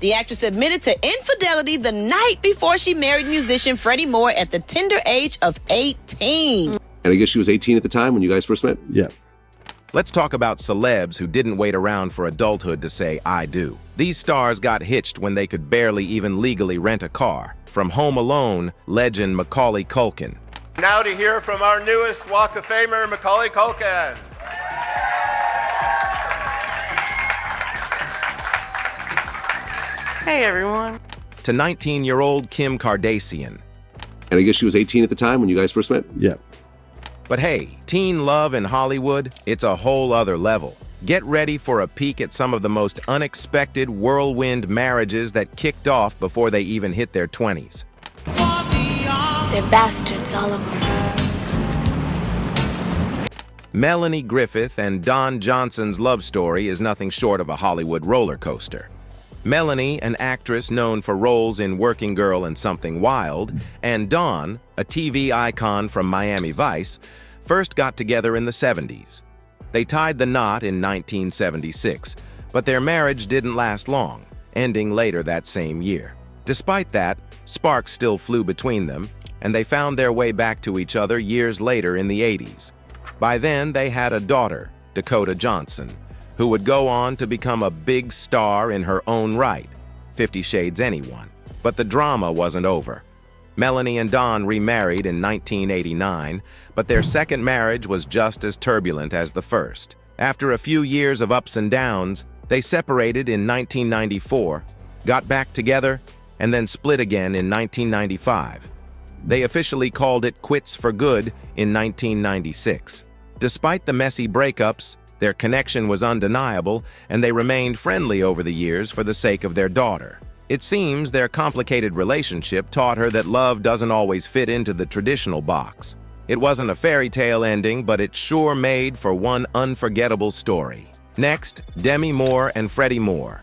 The actress admitted to infidelity the night before she married musician Freddie Moore at the tender age of 18. And I guess she was 18 at the time when you guys first met? Yeah. Let's talk about celebs who didn't wait around for adulthood to say, I do. These stars got hitched when they could barely even legally rent a car. From Home Alone, legend Macaulay Culkin. Now to hear from our newest Walk of Famer, Macaulay Culkin. Hey, everyone. To 19-year-old Kim Kardashian. And I guess she was 18 at the time when you guys first met? Yeah. But hey, teen love in Hollywood, it's a whole other level. Get ready for a peek at some of the most unexpected whirlwind marriages that kicked off before they even hit their 20s. They're bastards, all of them. Melanie Griffith and Don Johnson's love story is nothing short of a Hollywood roller coaster. Melanie, an actress known for roles in Working Girl and Something Wild, and Don, a TV icon from Miami Vice, first got together in the 70s. They tied the knot in 1976, but their marriage didn't last long, ending later that same year. Despite that, sparks still flew between them, and they found their way back to each other years later in the 80s. By then, they had a daughter, Dakota Johnson, who would go on to become a big star in her own right, 50 Shades Anyone. But the drama wasn't over. Melanie and Don remarried in 1989, but their second marriage was just as turbulent as the first. After a few years of ups and downs, they separated in 1994, got back together, and then split again in 1995. They officially called it quits for good in 1996. Despite the messy breakups, their connection was undeniable, and they remained friendly over the years for the sake of their daughter. It seems their complicated relationship taught her that love doesn't always fit into the traditional box. It wasn't a fairy tale ending, but it sure made for one unforgettable story. Next, Demi Moore and Freddie Moore.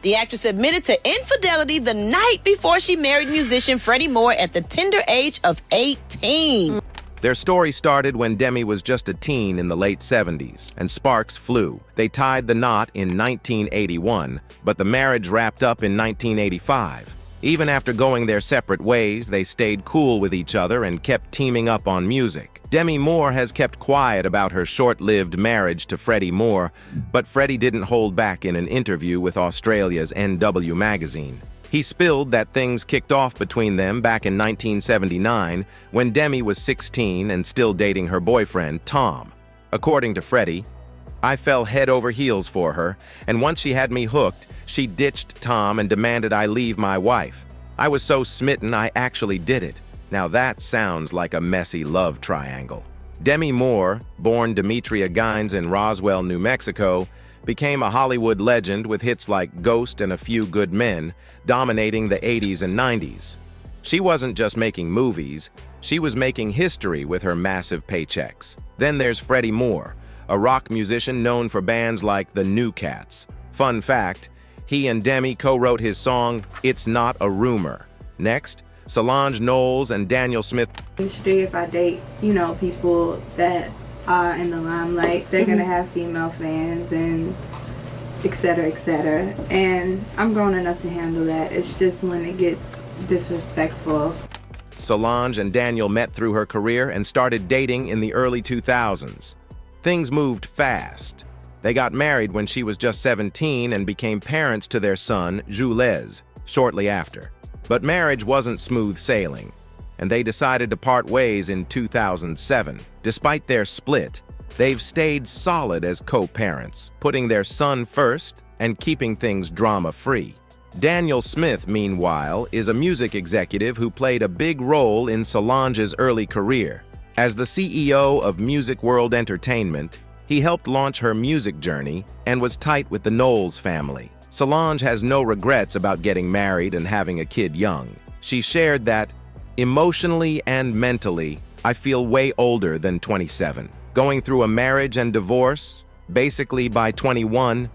The actress admitted to infidelity the night before she married musician Freddie Moore at the tender age of 18. Their story started when Demi was just a teen in the late 70s, and sparks flew. They tied the knot in 1981, but the marriage wrapped up in 1985. Even after going their separate ways, they stayed cool with each other and kept teaming up on music. Demi Moore has kept quiet about her short-lived marriage to Freddie Moore, but Freddie didn't hold back in an interview with Australia's NW magazine. He spilled that things kicked off between them back in 1979 when Demi was 16 and still dating her boyfriend, Tom. According to Freddie, I fell head over heels for her, and once she had me hooked, she ditched Tom and demanded I leave my wife. I was so smitten I actually did it. Now that sounds like a messy love triangle. Demi Moore, born Demetria Gines in Roswell, New Mexico, became a Hollywood legend with hits like Ghost and A Few Good Men, dominating the 80s and 90s. She wasn't just making movies, she was making history with her massive paychecks. Then there's Freddie Moore, a rock musician known for bands like the New Cats. Fun fact, he and Demi co-wrote his song, It's Not a Rumor. Next, Solange Knowles and Daniel Smith. Industry, if I date, people that are in the limelight, they're gonna have female fans and et cetera, and I'm grown enough to handle that. It's just when it gets disrespectful. Solange and Daniel met through her career and started dating in the early 2000s. Things moved fast. They got married when she was just 17 and became parents to their son, Jules, shortly after. But marriage wasn't smooth sailing, and they decided to part ways in 2007. Despite their split, they've stayed solid as co-parents, putting their son first and keeping things drama-free. Daniel Smith, meanwhile, is a music executive who played a big role in Solange's early career. As the CEO of Music World Entertainment, he helped launch her music journey and was tight with the Knowles family. Solange has no regrets about getting married and having a kid young. She shared that, emotionally and mentally, I feel way older than 27. Going through a marriage and divorce, basically by 21,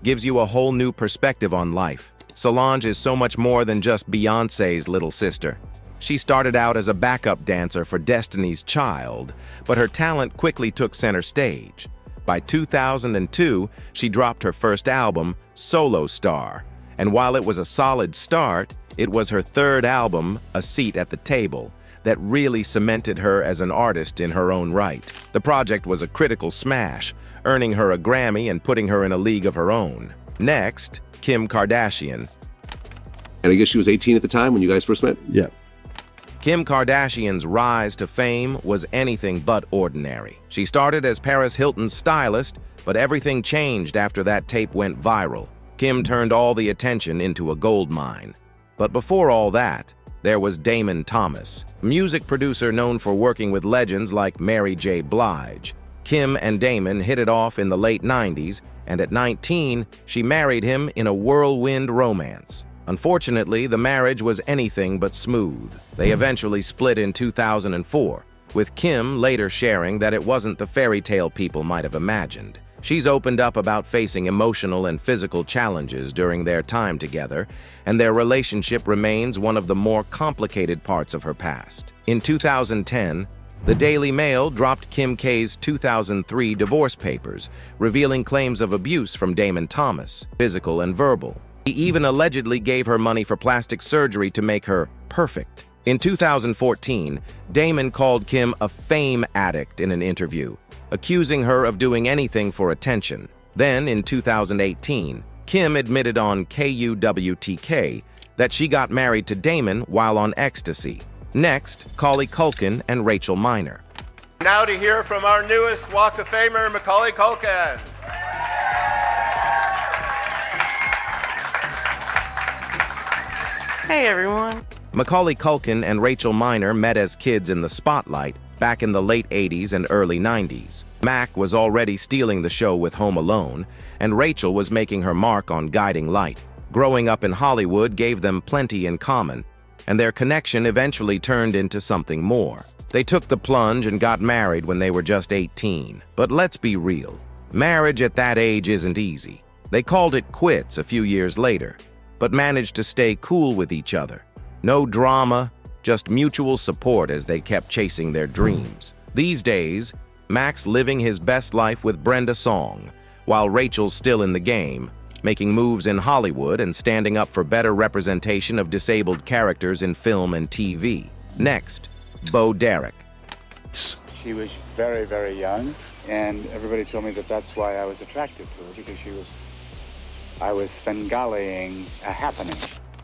gives you a whole new perspective on life. Solange is so much more than just Beyoncé's little sister. She started out as a backup dancer for Destiny's Child, but her talent quickly took center stage. By 2002, she dropped her first album, Solo Star, And while it was a solid start, it was her third album, A Seat at the Table, that really cemented her as an artist in her own right. The project was a critical smash, earning her a Grammy and putting her in a league of her own. Next, Kim Kardashian. And I guess she was 18 at the time when you guys first met? Yeah. Kim Kardashian's rise to fame was anything but ordinary. She started as Paris Hilton's stylist, but everything changed after that tape went viral. Kim turned all the attention into a gold mine. But before all that, there was Damon Thomas, a music producer known for working with legends like Mary J. Blige. Kim and Damon hit it off in the late 90s, and at 19, she married him in a whirlwind romance. Unfortunately, the marriage was anything but smooth. They eventually split in 2004, with Kim later sharing that it wasn't the fairy tale people might have imagined. She's opened up about facing emotional and physical challenges during their time together, and their relationship remains one of the more complicated parts of her past. In 2010, the Daily Mail dropped Kim K's 2003 divorce papers, revealing claims of abuse from Damon Thomas, physical and verbal. He even allegedly gave her money for plastic surgery to make her perfect. In 2014, Damon called Kim a fame addict in an interview, accusing her of doing anything for attention. Then, in 2018, Kim admitted on KUWTK that she got married to Damon while on ecstasy. Next, Culkin and Rachel Miner. Now to hear from our newest Walk of Famer, Macaulay Culkin. Hey everyone. Macaulay Culkin and Rachel Miner met as kids in the spotlight back in the late 80s and early 90s. Mac was already stealing the show with Home Alone, and Rachel was making her mark on Guiding Light. Growing up in Hollywood gave them plenty in common, and their connection eventually turned into something more. They took the plunge and got married when they were just 18. But let's be real, marriage at that age isn't easy. They called it quits a few years later, but managed to stay cool with each other. No drama, just mutual support as they kept chasing their dreams. These days, Mac's living his best life with Brenda Song, while Rachel's still in the game, making moves in Hollywood and standing up for better representation of disabled characters in film and TV. Next, Bo Derek. She was very, very young, and everybody told me that that's why I was attracted to her, because I was Svengaling a happening.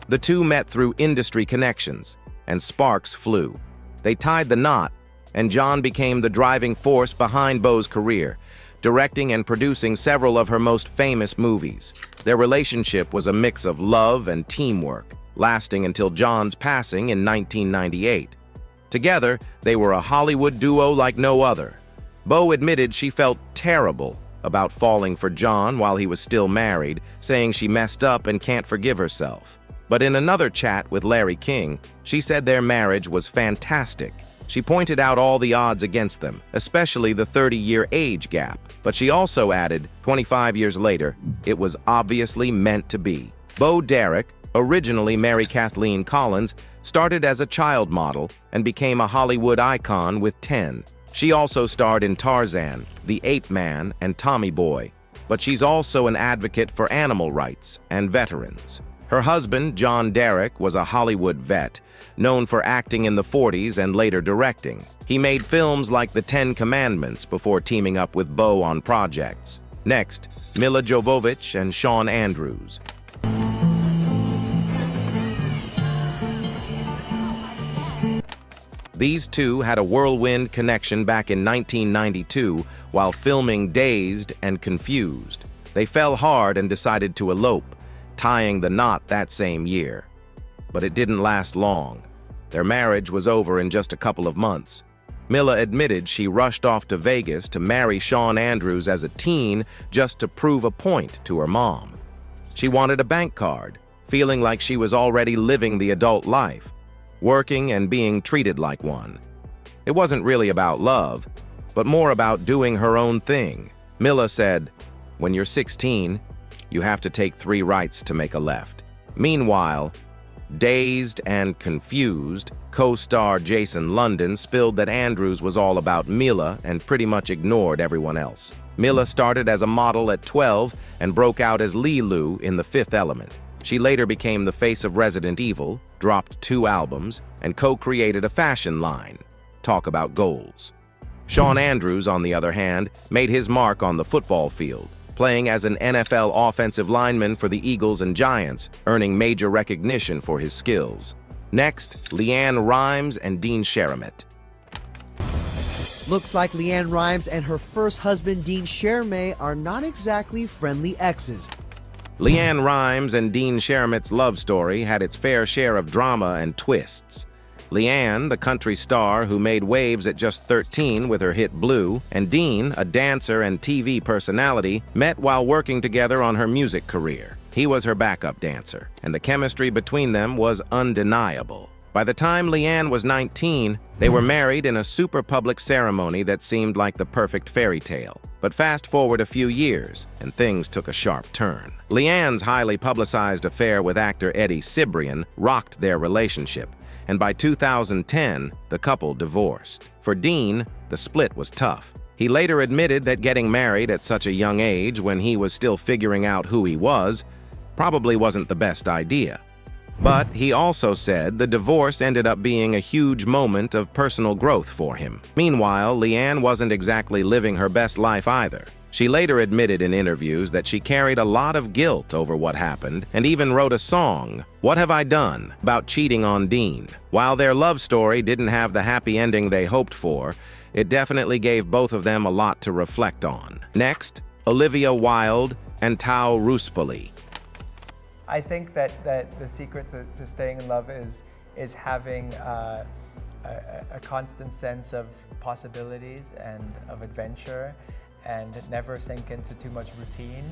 The two met through industry connections, and sparks flew. They tied the knot, and John became the driving force behind Bo's career, directing and producing several of her most famous movies. Their relationship was a mix of love and teamwork, lasting until John's passing in 1998. Together, they were a Hollywood duo like no other. Bo admitted she felt terrible about falling for John while he was still married, saying she messed up and can't forgive herself. But in another chat with Larry King, she said their marriage was fantastic. She pointed out all the odds against them, especially the 30-year age gap. But she also added, 25 years later, it was obviously meant to be. Bo Derek, originally Mary Kathleen Collins, started as a child model and became a Hollywood icon with 10. She also starred in Tarzan, The Ape Man, and Tommy Boy. But she's also an advocate for animal rights and veterans. Her husband, John Derek, was a Hollywood vet, known for acting in the 40s and later directing. He made films like The Ten Commandments before teaming up with Bo on projects. Next, Milla Jovovich and Shawn Andrews. These two had a whirlwind connection back in 1992 while filming Dazed and Confused. They fell hard and decided to elope, tying the knot that same year. But it didn't last long. Their marriage was over in just a couple of months. Milla admitted she rushed off to Vegas to marry Shawn Andrews as a teen just to prove a point to her mom. She wanted a bank card, feeling like she was already living the adult life, working and being treated like one. It wasn't really about love, but more about doing her own thing. Milla said, "When you're 16, you have to take 3 rights to make a left." Meanwhile, Dazed and Confused, co-star Jason London spilled that Andrews was all about Milla and pretty much ignored everyone else. Milla started as a model at 12 and broke out as Lilu in The Fifth Element. She later became the face of Resident Evil, dropped 2 albums, and co-created a fashion line. Talk about goals. Shawn Andrews, on the other hand, made his mark on the football field, playing as an NFL offensive lineman for the Eagles and Giants, earning major recognition for his skills. Next, Leanne Rimes and Dean Sheremett. Looks like Leanne Rimes and her first husband, Dean Sheremett, are not exactly friendly exes. Leanne Rimes and Dean Sheremett's love story had its fair share of drama and twists. Leanne, the country star who made waves at just 13 with her hit Blue, and Dean, a dancer and TV personality, met while working together on her music career. He was her backup dancer, and the chemistry between them was undeniable. By the time Leanne was 19, they were married in a super public ceremony that seemed like the perfect fairy tale. But fast forward a few years, and things took a sharp turn. Leanne's highly publicized affair with actor Eddie Cibrian rocked their relationship, and by 2010, the couple divorced. For Dean, the split was tough. He later admitted that getting married at such a young age, when he was still figuring out who he was, probably wasn't the best idea. But he also said the divorce ended up being a huge moment of personal growth for him. Meanwhile, Leanne wasn't exactly living her best life either. She later admitted in interviews that she carried a lot of guilt over what happened and even wrote a song, "What Have I Done?" about cheating on Dean. While their love story didn't have the happy ending they hoped for, it definitely gave both of them a lot to reflect on. Next, Olivia Wilde and Tao Rusly. I think that the secret to staying in love is having a constant sense of possibilities and of adventure, and never sink into too much routine.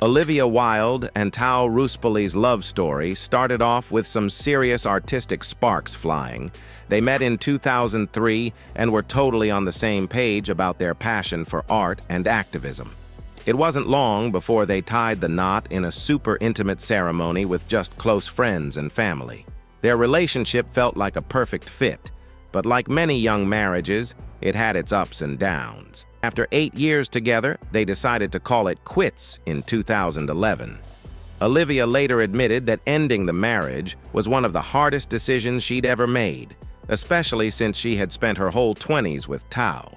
Olivia Wilde and Tao Rusly's love story started off with some serious artistic sparks flying. They met in 2003 and were totally on the same page about their passion for art and activism. It wasn't long before they tied the knot in a super intimate ceremony with just close friends and family. Their relationship felt like a perfect fit, but like many young marriages, it had its ups and downs. After 8 years together, they decided to call it quits in 2011. Olivia later admitted that ending the marriage was one of the hardest decisions she'd ever made, especially since she had spent her whole 20s with Tao.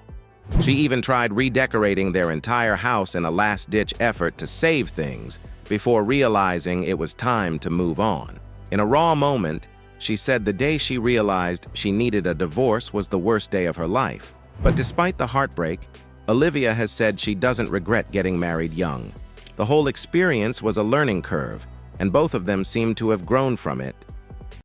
She even tried redecorating their entire house in a last-ditch effort to save things before realizing it was time to move on. In a raw moment, she said the day she realized she needed a divorce was the worst day of her life. But despite the heartbreak, Olivia has said she doesn't regret getting married young. The whole experience was a learning curve, and both of them seem to have grown from it